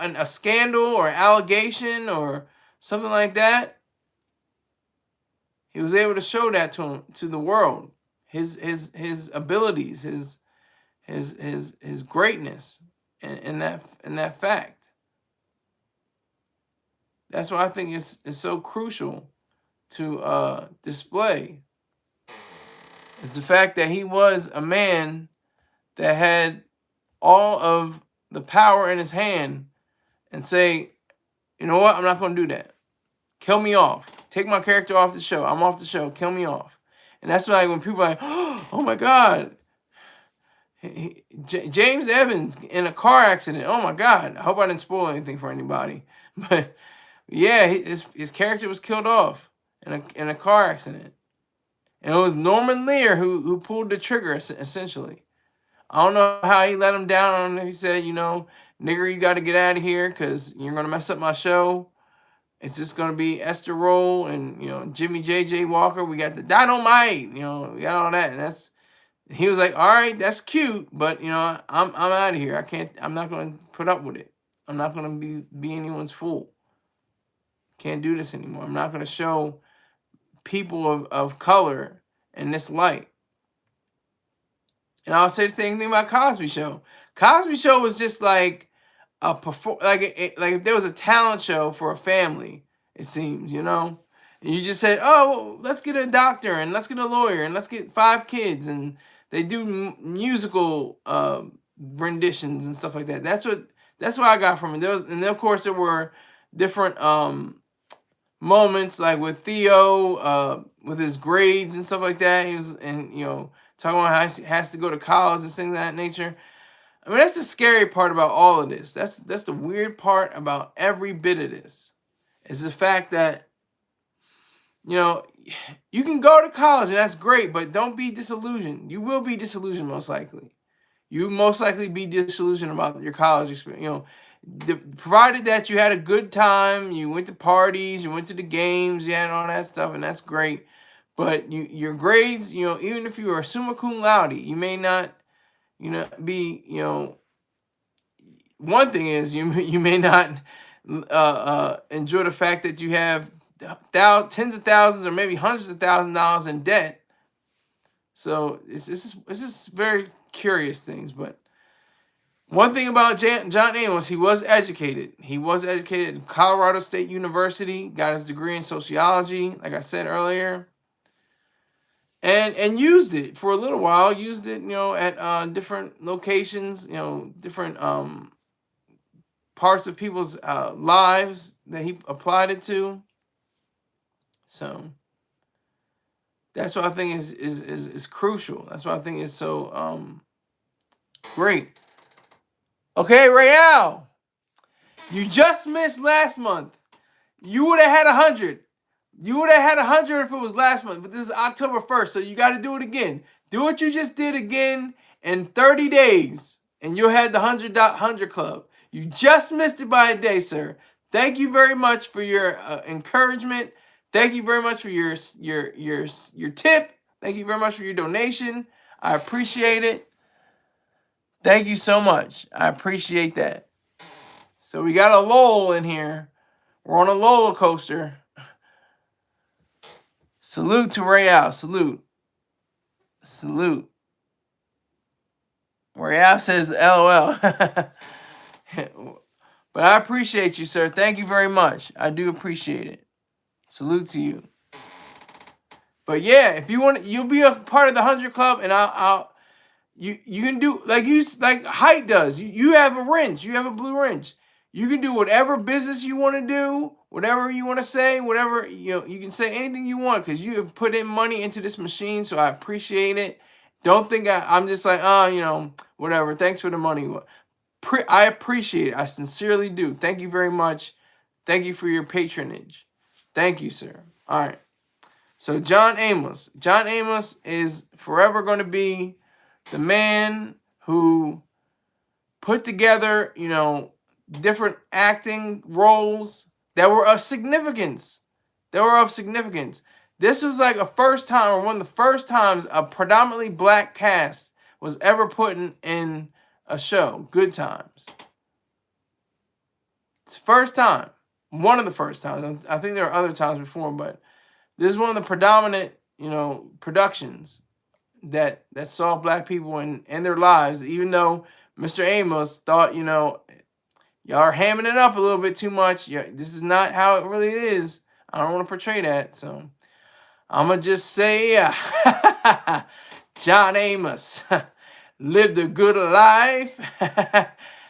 a scandal or allegation or something like that. He was able to show that to the world. His abilities, his greatness, and that fact. That's why I think it's so crucial to display. It's the fact that he was a man that had all of the power in his hand and say, you know what, I'm not going to do that. Kill me off. Take my character off the show. I'm off the show. Kill me off. And that's why when people are like, oh my God, James Evans in a car accident. Oh my God. I hope I didn't spoil anything for anybody. But yeah, his character was killed off in a car accident. And it was Norman Lear who pulled the trigger, essentially. I don't know how he let him down on it. He said, nigger, you got to get out of here because you're going to mess up my show. It's just going to be Esther Roll and, Jimmy J.J. Walker. We got the dynamite, we got all that. And he was like, all right, that's cute, but, I'm out of here. I'm not going to put up with it. I'm not going to be anyone's fool. Can't do this anymore. I'm not going to show people of color in this light. And I'll say the same thing about Cosby Show. Cosby Show was just like like if there was a talent show for a family, it seems, And you just said, oh, let's get a doctor and let's get a lawyer and let's get 5 kids, and they do musical renditions and stuff like that. That's what I got from it. And of course there were different moments, like with Theo, with his grades and stuff like that. He was talking about how he has to go to college and things of that nature. I mean, that's the scary part about all of this. That's the weird part about every bit of this, is the fact that, you can go to college and that's great, but don't be disillusioned. You will be disillusioned most likely. You most likely be disillusioned about your college experience. Provided that you had a good time, you went to parties, you went to the games, you had all that stuff, and that's great. But your grades, even if you are summa cum laude, you may not be, one thing is you may not enjoy the fact that you have tens of thousands or maybe hundreds of $1,000s in debt. So it's just very curious things. But one thing about John Amos, he was educated. He was educated at Colorado State University, got his degree in sociology, like I said earlier. And used it for a little while. Used it, at different locations, different parts of people's lives that he applied it to. So that's what I think is crucial. That's what I think is so great. Okay, Real, you just missed last month. You would have had 100. You would have had 100 if it was last month, but this is October 1st, so you got to do it again. Do what you just did again in 30 days, and you'll have the 100 club. You just missed it by a day, sir. Thank you very much for your encouragement. Thank you very much for your tip. Thank you very much for your donation. I appreciate it. Thank you so much. I appreciate that. So we got a lull in here. We're on a roller coaster. Salute to Real. Salute. Salute. Real says LOL. But I appreciate you, sir. Thank you very much. I do appreciate it. Salute to you. But yeah, if you want, you'll be a part of the 100 Club, and you can do like Height does. You have a wrench. You have a blue wrench. You can do whatever business you want to do, whatever you want to say, whatever you can say anything you want because you have put in money into this machine. So I appreciate it. Don't think I'm just like whatever. Thanks for the money. I appreciate it. I sincerely do. Thank you very much. Thank you for your patronage. Thank you, sir. All right. So John Amos. John Amos is forever going to be the man who put together, different acting roles that were of significance. This was like a first time, or one of the first times a predominantly black cast was ever put in a show. Good Times. It's the first time. One of the first times. I think there are other times before, but this is one of the predominant, productions that saw black people in their lives, even though Mr. Amos thought, y'all are hamming it up a little bit too much. Yeah, this is not how it really is. I don't want to portray that, so I'm going to just say, John Amos lived a good life,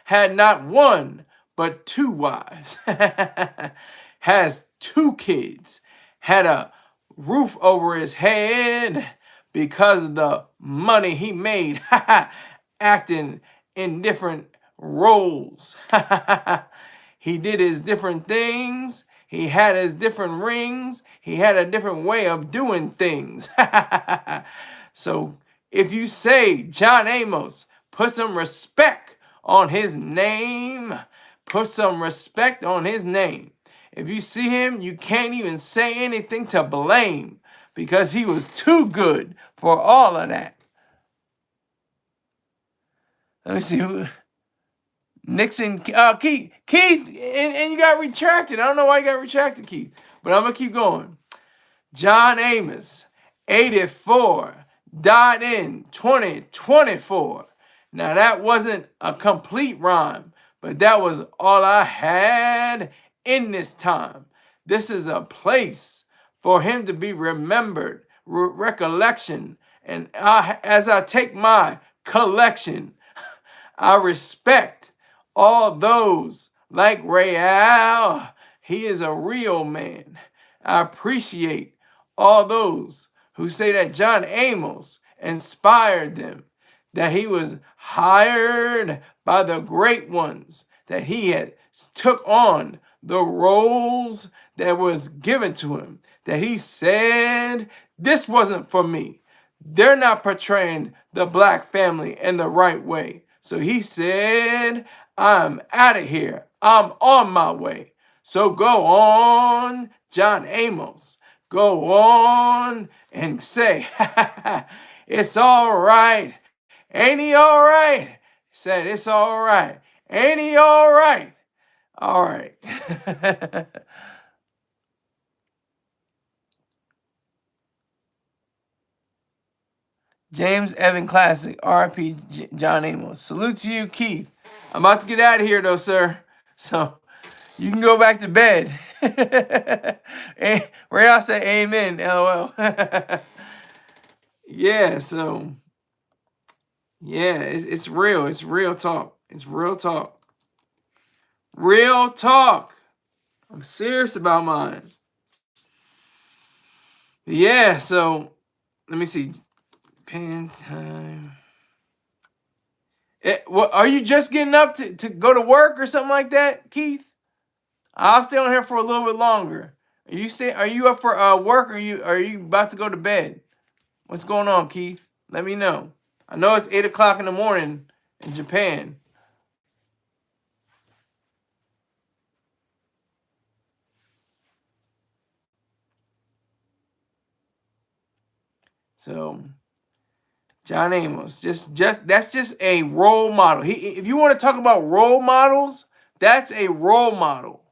had not one, but 2 wives, has 2 kids, had a roof over his head because of the money he made acting in different roles. He did his different things. He had his different rings. He had a different way of doing things. So if you say John Amos, put some respect on his name. Put some respect on his name. If you see him, you can't even say anything to blame because he was too good for all of that. Let me see who. Nixon, Keith, and you got retracted. I don't know why you got retracted, Keith, but I'm gonna keep going. John Amos, 84, died in 2024. Now that wasn't a complete rhyme, but that was all I had in this time. This is a place for him to be remembered, recollection, and as I take my collection, I respect all those like Real. He is a real man. I appreciate all those who say that John Amos inspired them, that he was hired by the great ones, that he had took on the roles that was given to him, that he said, this wasn't for me. They're not portraying the black family in the right way. So he said, I'm out of here. I'm on my way. So go on, John Amos. Go on and say, it's all right. Ain't he all right? He said, it's all right. Ain't he all right? All right. James Evan Classic, RP John Amos. Salute to you, Keith. I'm about to get out of here, though, sir. So you can go back to bed. Ray said amen, LOL. Yeah, so, yeah, it's real. It's real talk. It's real talk. Real talk. I'm serious about mine. Yeah, so, let me see. Pen time. What, are you just getting up to go to work or something like that, Keith? I'll stay on here for a little bit longer. Are you up for work, or are you about to go to bed? What's going on, Keith? Let me know. I know it's 8 o'clock in the morning in Japan. So John Amos, just that's just a role model. If you want to talk about role models, that's a role model.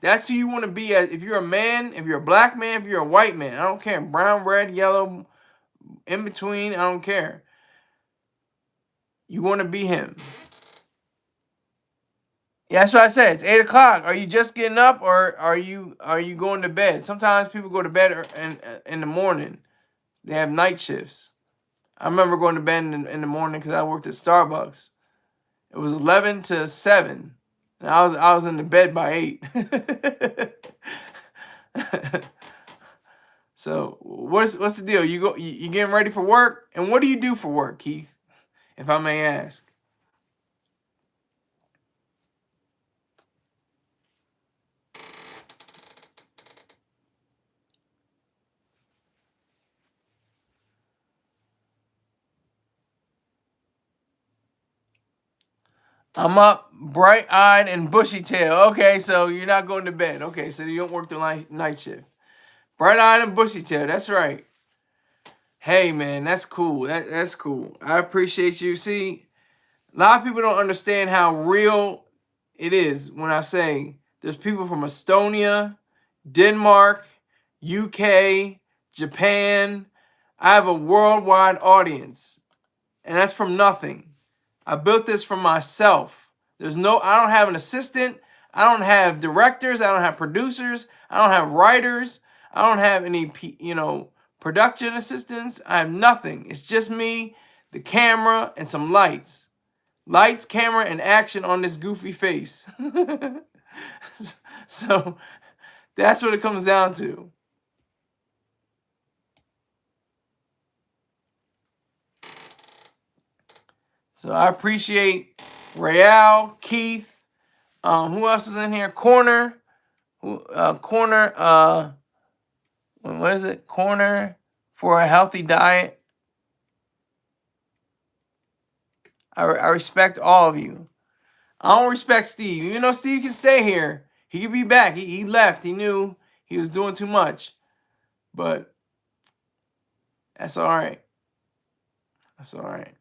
That's who you want to be as. If you're a man, if you're a black man, if you're a white man, I don't care. Brown, red, yellow, in between, I don't care. You want to be him. Yeah, that's what I said. It's 8 o'clock. Are you just getting up, or are you going to bed? Sometimes people go to bed in the morning. They have night shifts. I remember going to bed in the morning because I worked at Starbucks. It was 11 to 7, and I was in the bed by 8. So what's the deal? You getting ready for work? And what do you do for work, Keith, if I may ask? I'm up, bright-eyed and bushy-tailed. Okay, so you're not going to bed. Okay, so you don't work the night shift. Bright-eyed and bushy-tailed. That's right. Hey, man, that's cool. That's cool. I appreciate you. See, a lot of people don't understand how real it is when I say there's people from Estonia, Denmark, UK, Japan. I have a worldwide audience, and that's from nothing. I built this for myself. I don't have an assistant. I don't have directors. I don't have producers. I don't have writers. I don't have any, production assistants. I have nothing. It's just me, the camera, and some lights. Lights, camera, and action on this goofy face. So that's what it comes down to. So I appreciate Real, Keith. Who else is in here? Corner. Corner. What is it? Corner for a healthy diet. I respect all of you. I don't respect Steve. Even though Steve can stay here, he could be back. He left. He knew he was doing too much. But that's all right. That's all right.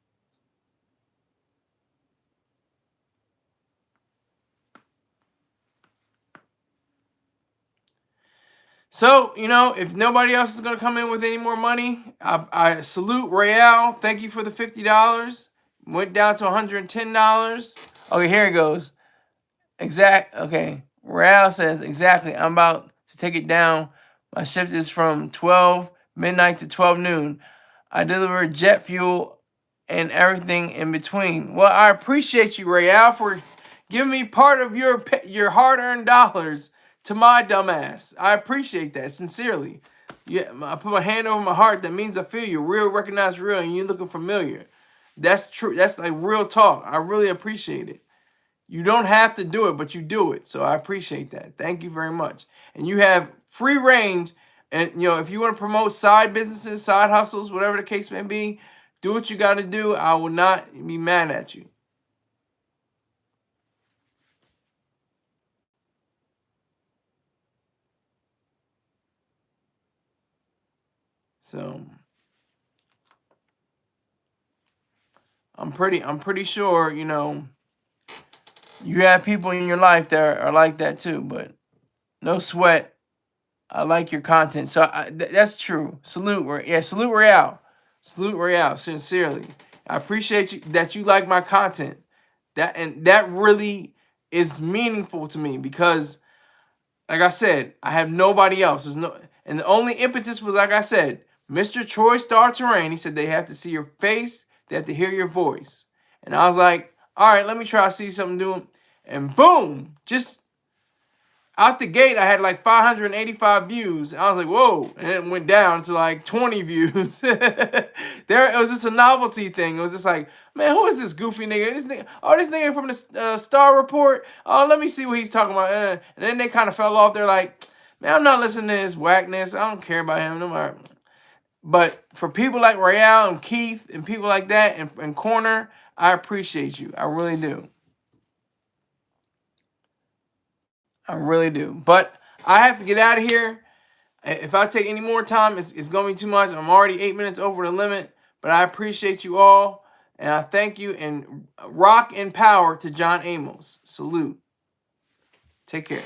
So, if nobody else is going to come in with any more money, I salute Real. Thank you for the $50. Went down to $110. Okay, here it goes. Okay. Real says, exactly. I'm about to take it down. My shift is from 12 midnight to 12 noon. I deliver jet fuel and everything in between. Well, I appreciate you, Real, for giving me part of your hard-earned dollars to my dumbass. I appreciate that, sincerely. Yeah, I put my hand over my heart. That means I feel you. Real, recognize real, and you looking familiar. That's true. That's like real talk. I really appreciate it. You don't have to do it, but you do it. So I appreciate that. Thank you very much. And you have free range. And, if you want to promote side businesses, side hustles, whatever the case may be, do what you got to do. I will not be mad at you. So I'm pretty sure, you have people in your life that are like that too, but no sweat. I like your content. So that's true. Salute Real. Salute Real, sincerely. I appreciate you that you like my content. That really is meaningful to me because, like I said, I have nobody else. And the only impetus was, like I said, Mr. Troy Star Terrain. He said they have to see your face, they have to hear your voice. And I was like, all right, let me try to see something doing. And boom, out the gate, I had like 585 views. I was like, whoa. And it went down to like 20 views. It was just a novelty thing. It was just like, man, who is this goofy nigga? This nigga from the Star Report. Oh, let me see what he's talking about. And then they kind of fell off. They're like, man, I'm not listening to his whackness. I don't care about him no more. But for people like Royale and Keith and people like that and Corner, I appreciate you. I really do. I really do. But I have to get out of here. If I take any more time, it's going to be too much. I'm already 8 minutes over the limit. But I appreciate you all. And I thank you. And rock and power to John Amos. Salute. Take care.